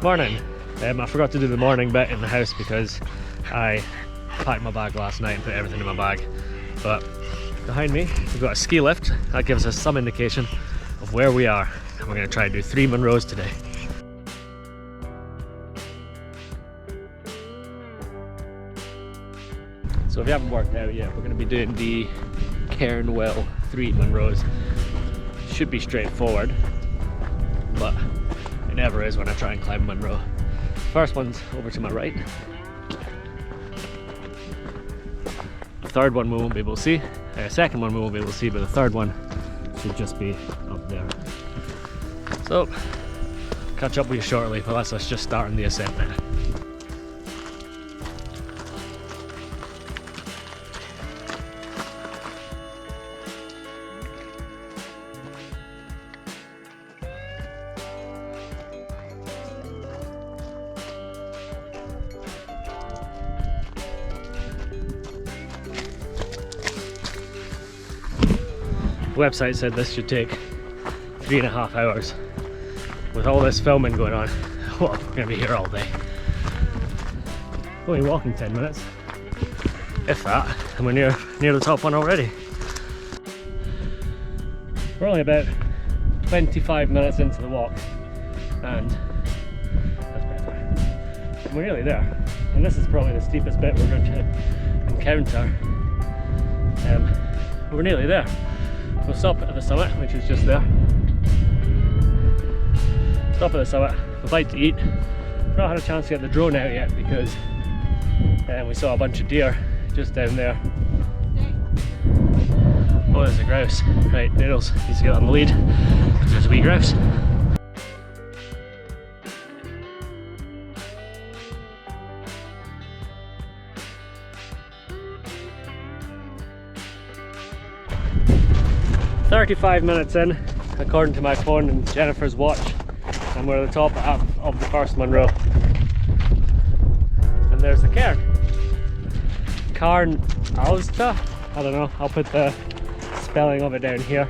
Morning. I forgot to do the morning bit in the house because I packed my bag last night and put everything in my bag. But behind me, we've got a ski lift. That gives us some indication of where we are. And we're going to try and do 3 Munros today. So if you haven't worked out yet, we're going to be doing the Cairnwell 3 Munros. Should be straightforward, but it never is when I try and climb Munro. First one's over to my right. The third one we won't be able to see. Second one we won't be able to see, but the third one should just be up there. So, catch up with you shortly, but let's just start on the ascent now. The website said this should take 3.5 hours. With all this filming going on, well, we're going to be here all day. Only walking 10 minutes, if that, and we're near the top one already. We're only about 25 minutes into the walk, and that's better. We're nearly there, and this is probably the steepest bit we're going to encounter. We're nearly there. We'll stop at the summit, which is just there. Stop at the summit, a bite to eat. We've not had a chance to get the drone out yet because we saw a bunch of deer just down there. Oh, there's a grouse. Right, Noodles needs to get on the lead because there's a wee grouse. "35 minutes in, according to my phone and Jennifer's watch, and we're at the top of the first Munro. And there's the cairn. Cairn Alsta? I don't know, I'll put the spelling of it down here.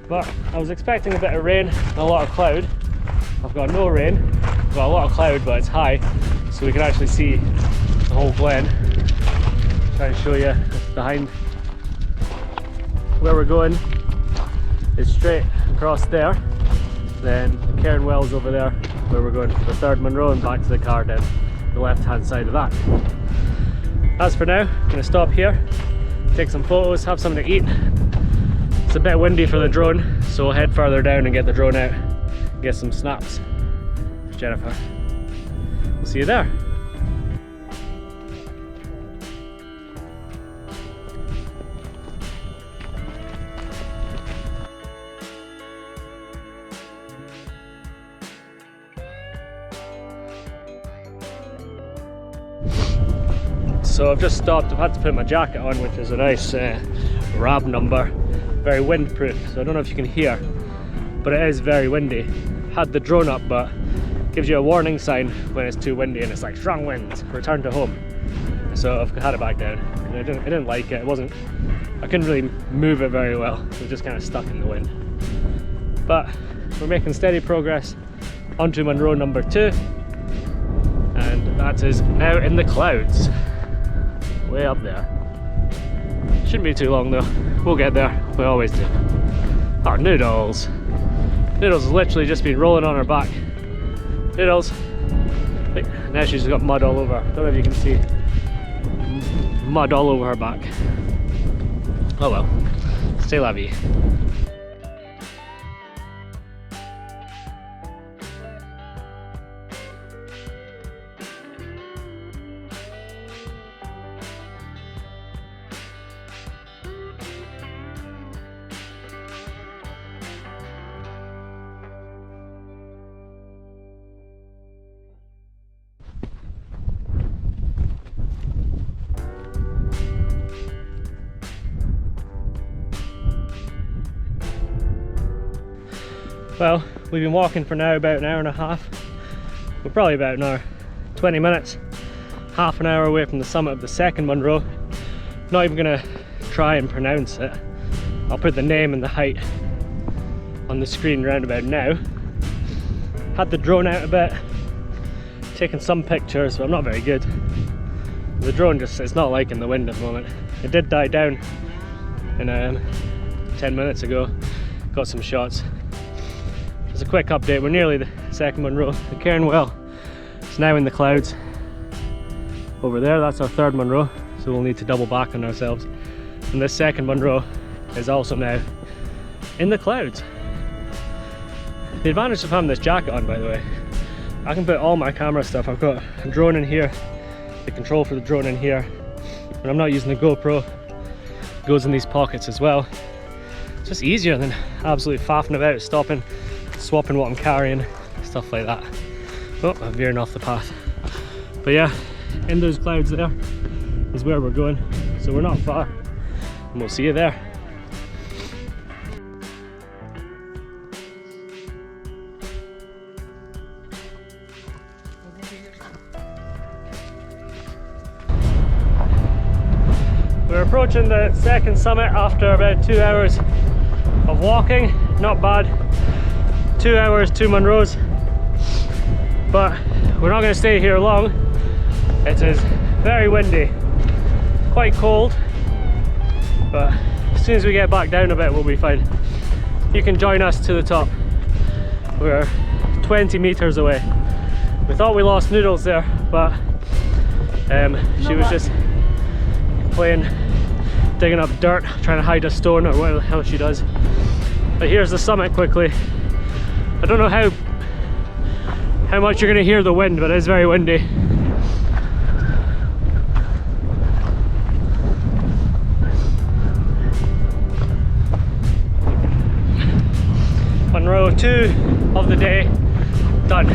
But I was expecting a bit of rain and a lot of cloud. I've got no rain, I've got a lot of cloud, but it's high, so we can actually see the whole glen. Try and show you behind where we're going. Is straight across there, then the Cairnwell's over there where we're going for the 3rd Munro, and back to the car down the left hand side of that. As for now, I'm going to stop here, take some photos, have something to eat. It's a bit windy for the drone, so we'll head further down and get the drone out and get some snaps for Jennifer. We'll see you there. So I've just stopped. I've had to put my jacket on, which is a nice RAB number, very windproof, so I don't know if you can hear, but it is very windy. Had the drone up, but it gives you a warning sign when it's too windy and it's like strong winds, return to home. So I've had it back down. And I didn't like it. I couldn't really move it very well. It was just kind of stuck in the wind. But we're making steady progress onto Munro number 2, and that is now in the clouds. Way up there. Shouldn't be too long though. We'll get there. We always do. Our Noodles. Noodles has literally just been rolling on her back. Noodles. Now she's got mud all over. Don't know if you can see. Mud all over her back. Oh well. C'est la vie. Well, we've been walking for now about an hour and a half. We're probably about an hour, 20 minutes, half an hour away from the summit of the 2nd Munro. Not even gonna try and pronounce it. I'll put the name and the height on the screen round about now. Had the drone out a bit, taken some pictures, but I'm not very good. The drone just, it's not liking the wind at the moment. It did die down in 10 minutes ago. Got some shots. Just a quick update, we're nearly the second Munro. The cairn well is now in the clouds. Over there, that's our third Munro, so we'll need to double back on ourselves. And this second Munro is also now in the clouds. The advantage of having this jacket on, by the way, I can put all my camera stuff. I've got a drone in here, the control for the drone in here, and I'm not using the GoPro. It goes in these pockets as well. It's just easier than absolutely faffing about, stopping, swapping what I'm carrying, stuff like that. Oh, I'm veering off the path. But yeah, in those clouds there is where we're going, so we're not far, and we'll see you there. We're approaching the second summit after about 2 hours of walking. Not bad. 2 hours, 2 Munros. But we're not going to stay here long. It is very windy, quite cold, but as soon as we get back down a bit we'll be fine. You can join us to the top. We're 20 meters away. We thought we lost Noodles there, but she was just playing, digging up dirt, trying to hide a stone or what the hell she does. But here's the summit quickly. I don't know how much you're going to hear the wind, but it is very windy. Munro 2 of the day done.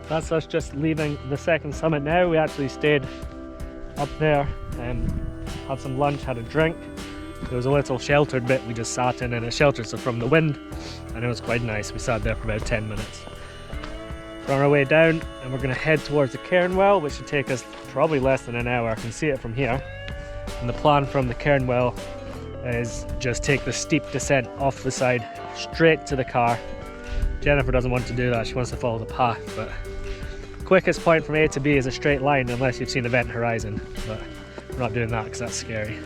That's us just leaving the second summit now. We actually stayed up there and had some lunch, had a drink. There was a little sheltered bit we just sat in, and it shelters us from the wind, and it was quite nice. We sat there for about 10 minutes. We're on our way down and we're going to head towards the cairn well, which should take us probably less than an hour. I can see it from here. And the plan from the cairn well is just take the steep descent off the side straight to the car. Jennifer doesn't want to do that, she wants to follow the path, but quickest point from A to B is a straight line unless you've seen Event Horizon, but we're not doing that because that's scary.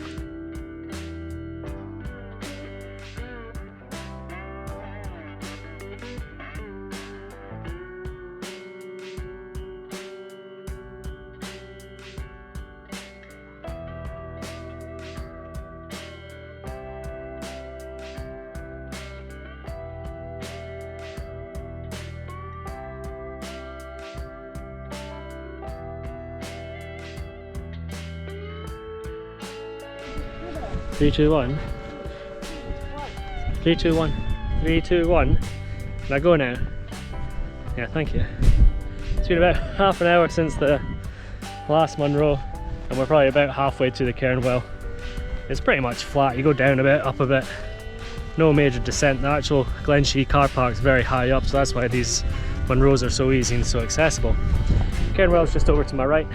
Three, two, one. 3, 2, 1. 3, 2, 1. Can I go now? Yeah, thank you. It's been about half an hour since the last Munro, and we're probably about halfway to the cairn well. It's pretty much flat. You go down a bit, up a bit. No major descent. The actual Glenshee car park is very high up, so that's why these Munros are so easy and so accessible. Cairn well is just over to my right,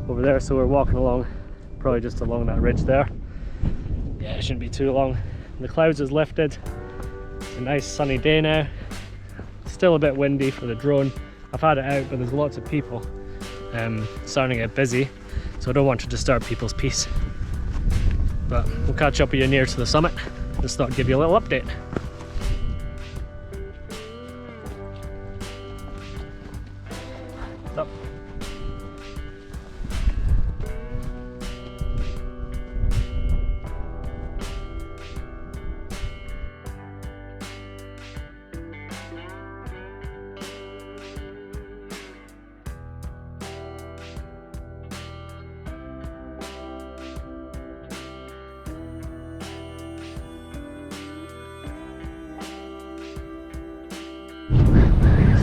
over there, so we're walking along, probably just along that ridge there. Yeah, it shouldn't be too long. The clouds has lifted. It's a nice sunny day now. Still a bit windy for the drone. I've had it out, but there's lots of people starting to get busy, so I don't want to disturb people's peace. But we'll catch up with you near to the summit. Just thought I'd give you a little update. Up.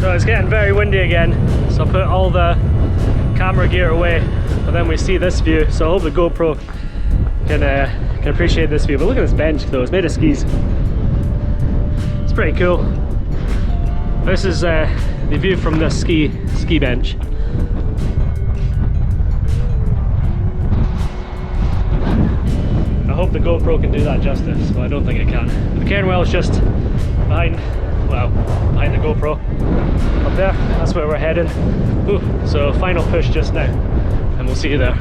So it's getting very windy again, so I put all the camera gear away, but then we see this view, so I hope the GoPro can appreciate this view. But look at this bench though, it's made of skis. It's pretty cool. This is the view from the ski bench. I hope the GoPro can do that justice, but I don't think it can. The cairnwell is just behind the GoPro up there. That's where we're heading. Ooh, so final push just now, and we'll see you there.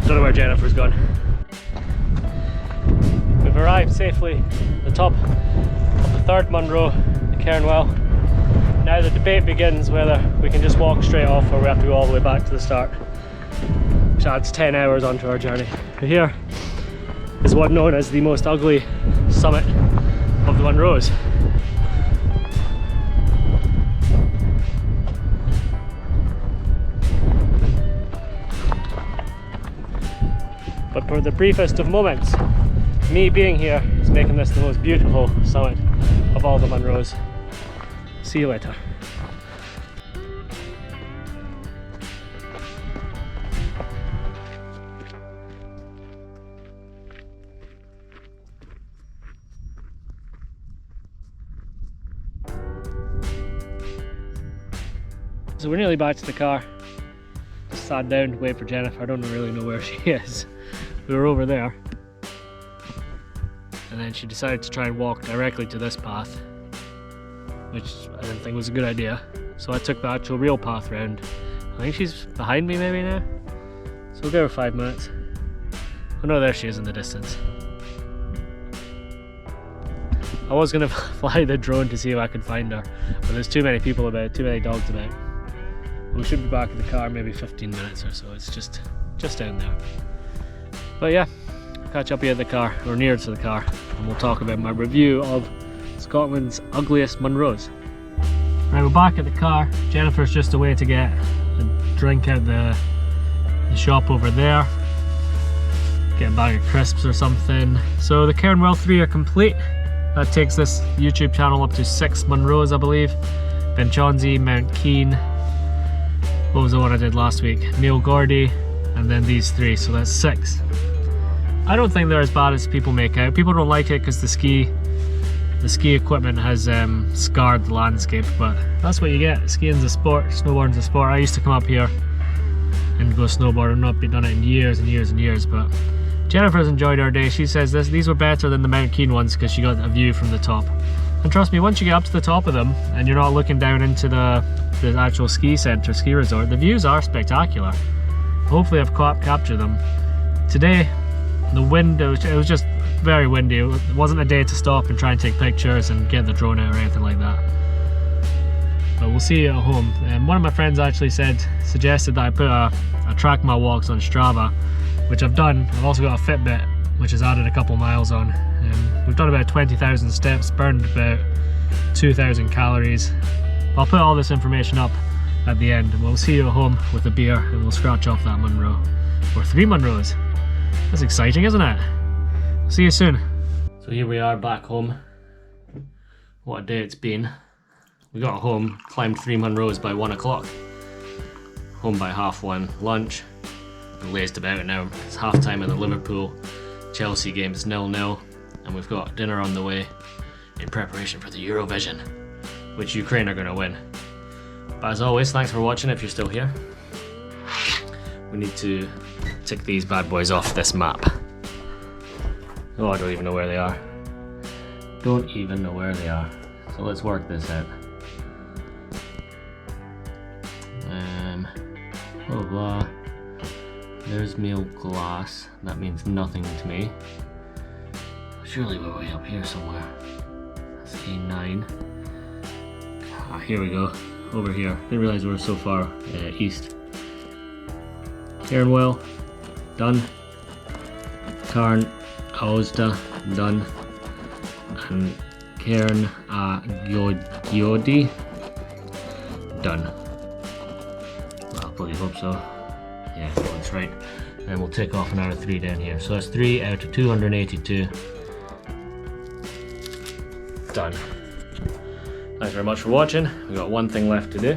Don't know where Jennifer's gone. We've arrived safely at the top of the third Munro, the cairnwell. Now the debate begins whether we can just walk straight off or we have to go all the way back to the start, which adds 10 hours onto our journey. But here is what known as the most ugly summit of the Munros. But for the briefest of moments, me being here is making this the most beautiful summit of all the Munros. See you later. So we're nearly back to the car. Just sat down to wait for Jennifer. I don't really know where she is. We were over there, and then she decided to try and walk directly to this path, which I didn't think was a good idea. So I took the actual real path round. I think she's behind me maybe now. So we'll give her 5 minutes. Oh no, there she is in the distance. I was gonna fly the drone to see if I could find her, but there's too many people about, too many dogs about. We should be back in the car maybe 15 minutes or so. It's just down there. But yeah, catch up here at the car, or near to the car, and we'll talk about my review of Scotland's ugliest Munros. Right, we're back at the car. Jennifer's just away to get a drink out the shop over there. Get a bag of crisps or something. So the Cairnwell 3 are complete. That takes this YouTube channel up to 6 Munros, I believe. Benchonsey, Mount Keane. What was the one I did last week? Neil Gordy, and then these 3, so that's 6. I don't think they're as bad as people make out. People don't like it because the ski equipment has scarred the landscape, but that's what you get. Skiing's a sport, snowboarding's a sport. I used to come up here and go snowboard. I've not done it in years and years and years, but Jennifer's enjoyed her day. She says these were better than the Mount Keane ones because she got a view from the top. And trust me, once you get up to the top of them and you're not looking down into the actual ski centre, ski resort, the views are spectacular. Hopefully I've captured them. Today, the wind, it was just very windy. It wasn't a day to stop and try and take pictures and get the drone out or anything like that. But we'll see you at home. One of my friends actually suggested that I put I track my walks on Strava, which I've done. I've also got a Fitbit, which has added a couple miles on. We've done about 20,000 steps, burned about 2,000 calories. I'll put all this information up at the end, and we'll see you at home with a beer and we'll scratch off that Munro. Or 3 Munros. That's exciting, isn't it? See you soon. So here we are back home. What a day it's been. We got home, climbed 3 Munros by 1 o'clock. Home by 1:30, lunch. And lazed about now. It's half time in the Liverpool-Chelsea game. It's 0-0. And we've got dinner on the way in preparation for the Eurovision, which Ukraine are going to win. But as always, thanks for watching if you're still here. We need to tick these bad boys off this map. Oh, I don't even know where they are. Don't even know where they are. So let's work this out. Blah blah. There's Meal Glass. That means nothing to me. Surely we're way up here somewhere. That's A9. Ah, here we go. Over here. Didn't realize we were so far east. Cairnwell, done. Cairn Aosta, done. And Cairn Gyodi, done. Well, I bloody hope so. Yeah, that's right. And we'll tick off another 3 down here. So that's 3 out of 282. Done. Thanks very much for watching. We've got one thing left to do,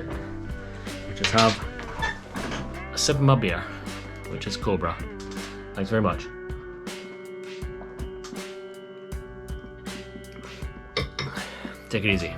which is have sipping my beer, which is Cobra. Thanks very much. Take it easy.